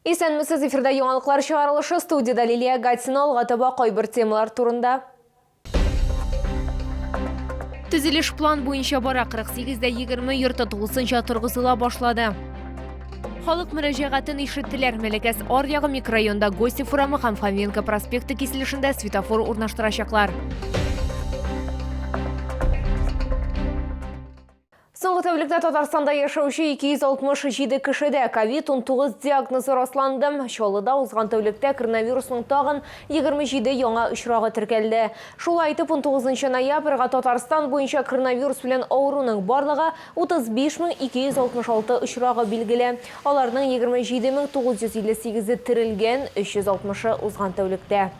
Исәнмесез, эфирда яңалыклар чыгарылышы, студияда Лилия Гатина, алгатыба кайбер темалар турында. Төзелеш план буенча бара 48-20 йорты 9-нчы торгызыла башлады. Халык мөрәҗәгатен ишеттеләр. Мәләкәс Ар-ягы микрорайонда Гостев урамы һәм Фоменко проспекты киселешендә светофор урнаштырачаклар. Соңгы тәүлектә Татарстанда яшәүче 267 кешедә COVID-19 диагнозы расланды. Чаллыда узган тәүлектә коронавирусның тагын 27 яңа очрагы теркәлде. Шулай итеп, 19 ноябрьгә Татарстан буенча коронавирус белән авыруның барлыгы 35266 очрагы билгеле. Аларның 27958 терелгән, 360 узган тәүлектә.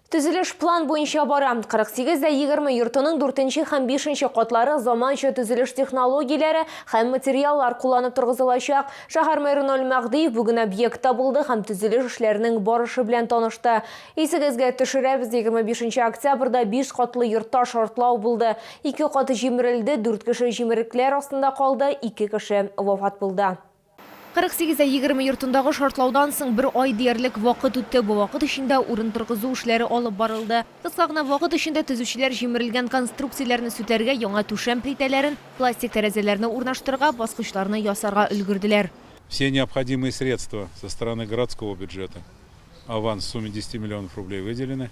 Төзелеш план буенча бара. 48-20 йортының 4-нче һәм 5-нче катлары заманча төзелеш технологияләре һәм материаллар кулланып торгызылачак. Шәһәр мэры Нөл Мәгъдиев бүген объектта булды һәм төзелеш эшләренең барышы белән танышты. Исегезгә төшерәбез, 25 октябрьдә 5 катлы йортта шартлау булды. 2 каты җимерелде, 4 кеше җимерекләр астында калды, 2 кеше вафат булды. 48-20 йортындагы шартлаудан соң бер ай диярлек вакыт үтте. Бу вакыт эчендә урын торгызу эшләре алып барылды. Кыска гына вакыт эчендә төзүчеләр җимерелгән конструкцияләрне сүтәргә, яңа түшәм плитәләрен, пластик тәрәзәләрне урнаштырырга, баскычларны ясарга өлгерделәр. Все необходимые средства со стороны городского бюджета, аванс в сумме 10 миллионов рублей выделены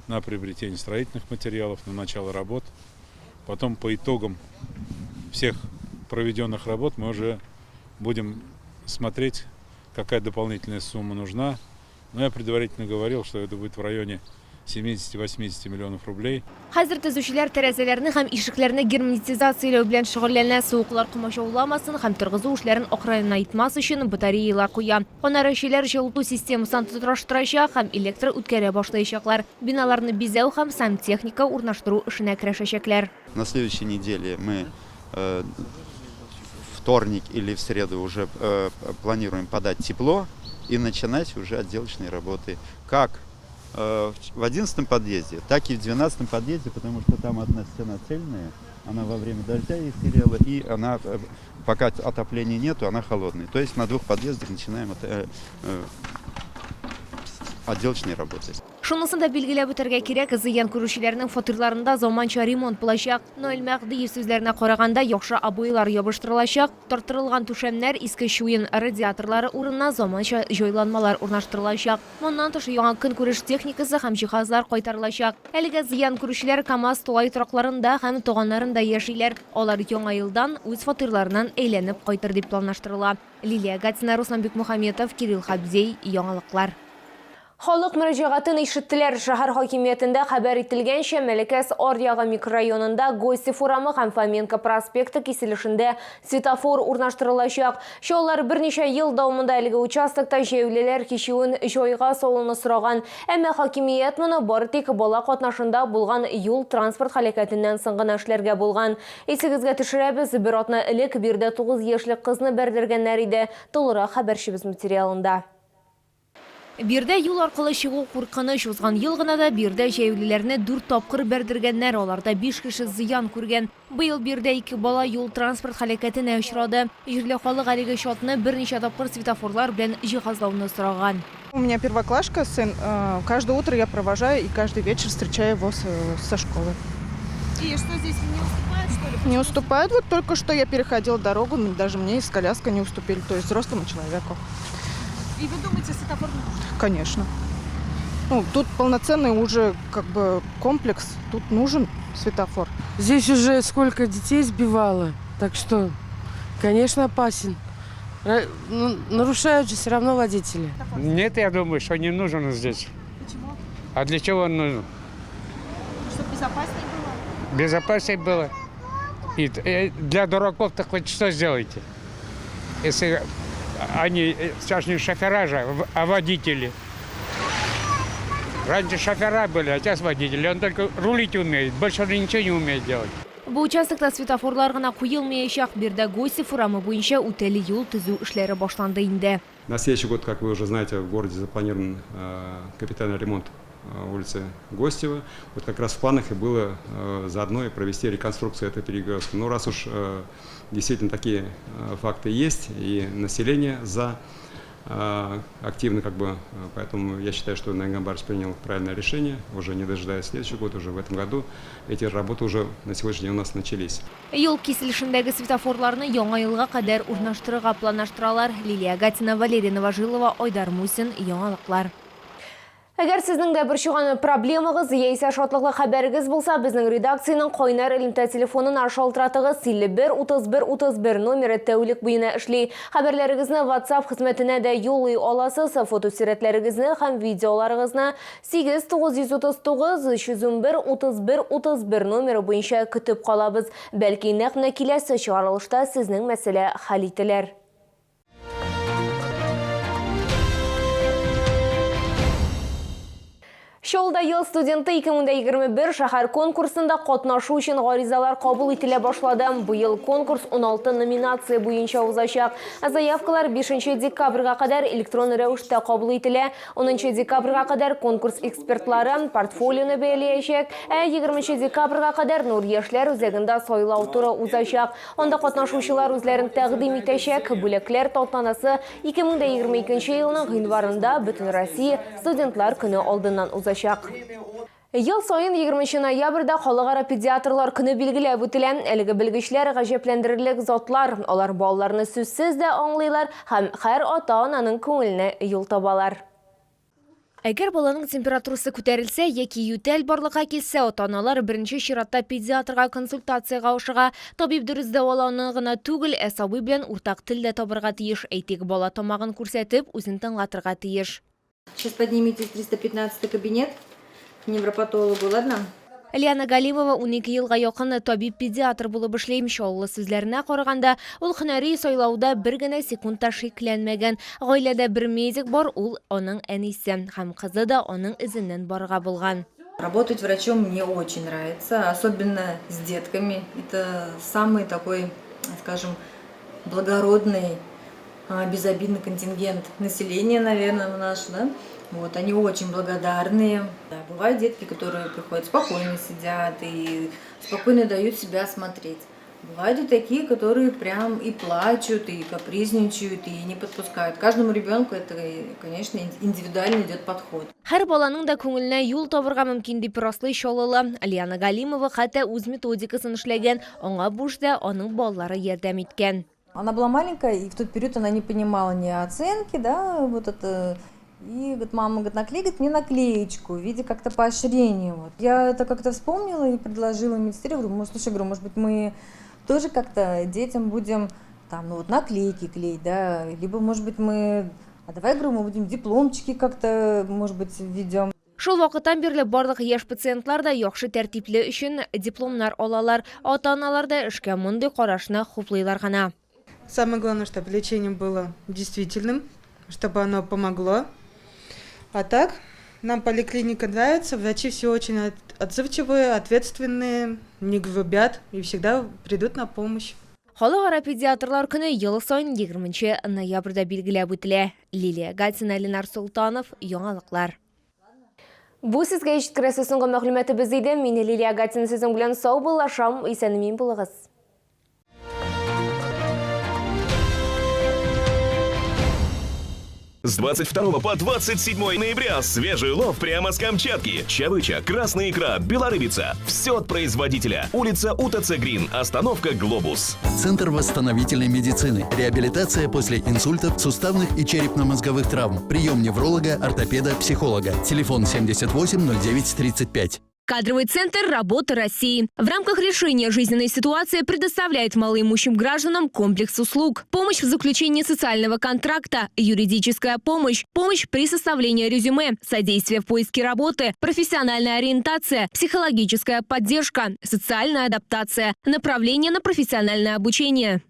на приобретение строительных материалов, на начало работ. Потом по итогам всех проведенных работ мы уже будем смотреть, какая дополнительная сумма нужна. Но я предварительно говорил, что это будет в районе 70-80 миллионов рублей. Хәзер төзүчеләр тәрәзәләрне һәм ишекләрне герметизацияләү белән шөгыльләнә, суыклар комачауламасын һәм торгызу эшләрен акрынайтмас өчен батареялар куя. Аннары эшчеләр җылыту системасын тоташтырачак һәм электр үткәрә башлаячаклар. Биналарны бизәү һәм сантехника урнаштыру эшенә керешәчәкләр. На следующей неделе мы вторник или в среду уже планируем подать тепло и начинать уже отделочные работы. Как в 11-м подъезде, так и в 12-м подъезде, потому что там одна стена цельная, она во время дождя истерела, и она, пока отопления нету, она холодная. То есть на 2 подъездах начинаем отделочные работы. Шунысын да билгеләп үтәргә кирәк, зыян күрүчеләрнең фатирларында заманча ремонт булачак. Нөл Мәгъдиев сүзләренә караганда, яхшы обойлар ябыштырылачак, тартырылган түшәмнәр, иске чуен радиаторлары урынына заманча җайланмалар урнаштырылачак. Моннан тыш яңа көнкүреш техникасы һәм җиһазлар кайтарылачак. Әлегә зыян күрүчеләр КАМАЗ тулай торакларында һәм туганнарында яшиләр. Алар яңа елдан үз фатирларыннан әйләнеп кайтыр дип планлаштырыла. Лилия Гатина, Руслан Бикмөхәмметов, Кирилл Хабзей, яңалыклар. Халык мөрәҗәгатен ишеттеләр. Шәһәр хакимиятендә хәбәр ителгәнчә, Мәләкәс Ар-ягы микрорайонында Гостев урамы һәм Фоменко проспекты киселешендә светофор урнаштырылачак. Чаллар берничә ел дәвамында әлеге участокта җәяүлеләр кичүен җайга салуны сораган. Әмма хакимият моны бары тик бала катнашында булган юл транспорт һәлакәтеннән соң гына эшләргә булган. Исегезгә төшерәбез, бер атна элек бирдә 9 яшьлек кызны бәрдергәннәр иде. Толырак хәбәрчебез материалында. Бирдә юл аркылы чыгу куркыныч, узган ел гына да бирдә җәяүлеләрне 4 тапкыр бәрдергәннәр, аларда 5 кеше зыян күргән. Быел бирдә 2 бала юл транспорт һәлакәтенә очрады. Җирле халык әлеге шатны берничә тапкыр светофорлар белән җиһазлауны сораган. У меня первоклашка, сын. Каждое утро я провожаю и каждый вечер встречаю его со школы. И что здесь не уступает, что ли? Не уступает. Вот только что я переходила дорогу, даже мне с коляской не уступили, то есть взрослому человеку. И вы думаете, светофор нужен? Конечно. Ну, тут полноценный уже как бы комплекс, тут нужен светофор. Здесь уже сколько детей сбивало, так что, конечно, опасен. Нарушают же все равно водители. Нет, я думаю, что не нужен он здесь. Почему? А для чего он нужен? Чтобы безопаснее было? Безопаснее было. И для дураков-то хоть что сделаете? Если они сейчас не шофера же, а водители. Раньше шофера были, а сейчас водители. Он только рулить умеет, больше он ничего не умеет делать. Бу участокта светофорлар гына куелмаячак. Бирдә Гостев урамы буенча үтәле юл төзү эшләре башланды инде. На следующий год, как вы уже знаете, в городе запланирован капитальный ремонт улицы Гостева. Вот как раз в планах и было заодно и провести реконструкцию этой перекрестка. Но раз уж действительно такие факты есть, и население за активно, поэтому я считаю, что Наиль Гамбарович принял правильное решение, уже не дожидаясь следующего года, уже в этом году эти работы уже на сегодняшний день у нас начались. Юл кесілішіндегі светофорларны яңа елга кадәр урнаштырырга планлаштыралар. Лилия Гатина, Валерия Новожилова, Айдар Мусин, яңалыклар. Әгәр сезнең дә бер чуган проблемагыз яисә шатлыклы хәбәрегез булса, безнең редакциянең кайнар элемтә телефонын шалтыратыгыз 51-31-31 номеры тәүлек буена эшли. Хәбәрләрегезне WhatsApp хезмәтенә дә юллый аласыз. Фотосурәтләрегезне һәм видеоларыгызны 8939-311-31-31 номеры буенча көтеп калабыз. Бәлки нәкъ киләсе чыгарылышта сезнең мәсьәлә хәл ителер. Шолда ел студенты 2021 шәһәр конкурсында катнашу өчен гаризалар кабул ителә башлады. Бу ел конкурс 16 номинация буенча узачак. Заявкалар 5 декабрьгә кадәр электрон рәвештә кабул ителә. 10 декабрьгә кадәр конкурс экспертлары портфолионы бәяләячәк. 20 декабрьгә кадәр Нур яшьләр үзәгендә сайлау туры узачак. Анда катнашучылар үзләрен тәкъдим итәчәк. Бүләкләр тантанасы 2022 елның гыйнварында Бөтен Россия студентлар көне алдыннан узачак. Ел сайын 20 ноябрьдә халыкара педиатрлар көне билгеләп үтелә. Әлеге белгечләр гаҗәпләндерерлек затлар. Алар балаларны сүзсез дә аңлыйлар һәм һәр ата-ананың күңеленә юл табалар. Әгәр баланың температурасы күтәрелсә яки ютәл барлыкка килсә, ата-аналар беренче чиратта педиатрга консультациягә ашыга. Табиб дөрес дәвалауны гына түгел, сабый белән уртак телдә табырга тиеш. Әйтик, бала тамагын күрсәтеп, үзен тыңлатырга тиеш. Сейчас поднимитесь в 315 кабинет к невропатологу, ладно? Лиана Галимова 12 елга якын табиб-педиатр булып эшләйм. Шаулы сүзләренә караганда, ул һөнәри сайлауда бер генә секундта шикләнмәгән. Гаиләдә бер медик бар, ул аның әнисе һәм кызы да аның изеннән барга булган. Работать врачом мне очень нравится, особенно с детками. Это самый такой, скажем, благородный, безобидный контингент населения, наверное, наш, да? Вот, они очень благодарные. Да, бывают детки, которые приходят, спокойно сидят и спокойно дают себя осмотреть. Бывают и такие, которые прям и плачут, и капризничают, и не подпускают. Каждому ребенку это, конечно, индивидуально идет подход. Һәр баланың да күңеленә юл табырга мөмкин дип раслый Шаулы. Лиана Галимова хәтта үз методикасын эшләгән, аңа бушта аның балалары ярдәм иткән. Она была маленькая, и в тот период она не понимала ни оценки, да, вот это. И говорит, мама, говорит, наклей мне наклеечку в виде как-то поощрения. Вот. Я это как-то вспомнила и предложила медсестре, говорю, слушай, может быть, мы тоже как-то детям будем там, наклейки клеить, да, либо, может быть, мы будем дипломчики как-то, может быть, введем. Шул вакыттан бирле барлык яшь пациентлар да яхшы тәртипле өчен дипломнар алалар. Ата-аналар да эшкә мондый карашны хуплыйлар гына. Самое главное, чтобы лечение было действительным, чтобы оно помогло. А так, нам поликлиника нравится, врачи все очень отзывчивые, ответственные, не грубят и всегда придут на помощь. Халыкара педиатрлар көне ел сайын 20 ноябрьдә билгеләп үтелә. Лилия Гатина, Ленар Султанов, яңалыклар. Бу сезгә ишеткерәсе соңгы мәгълүматыбыз иде. Мин Лилия Гатина, сезнең белән сау булашам, исән-имин булыгыз. С 22 по 27 ноября свежий улов прямо с Камчатки. Чавыча, красная икра, белорыбица. Все от производителя. Улица УТЦ Грин, остановка Глобус. Центр восстановительной медицины. Реабилитация после инсультов, суставных и черепно-мозговых травм. Прием невролога, ортопеда, психолога. Телефон 78 09 35. Кадровый центр работы России. В рамках решения жизненной ситуации предоставляет малоимущим гражданам комплекс услуг. Помощь в заключении социального контракта, юридическая помощь, помощь при составлении резюме, содействие в поиске работы, профессиональная ориентация, психологическая поддержка, социальная адаптация, направление на профессиональное обучение.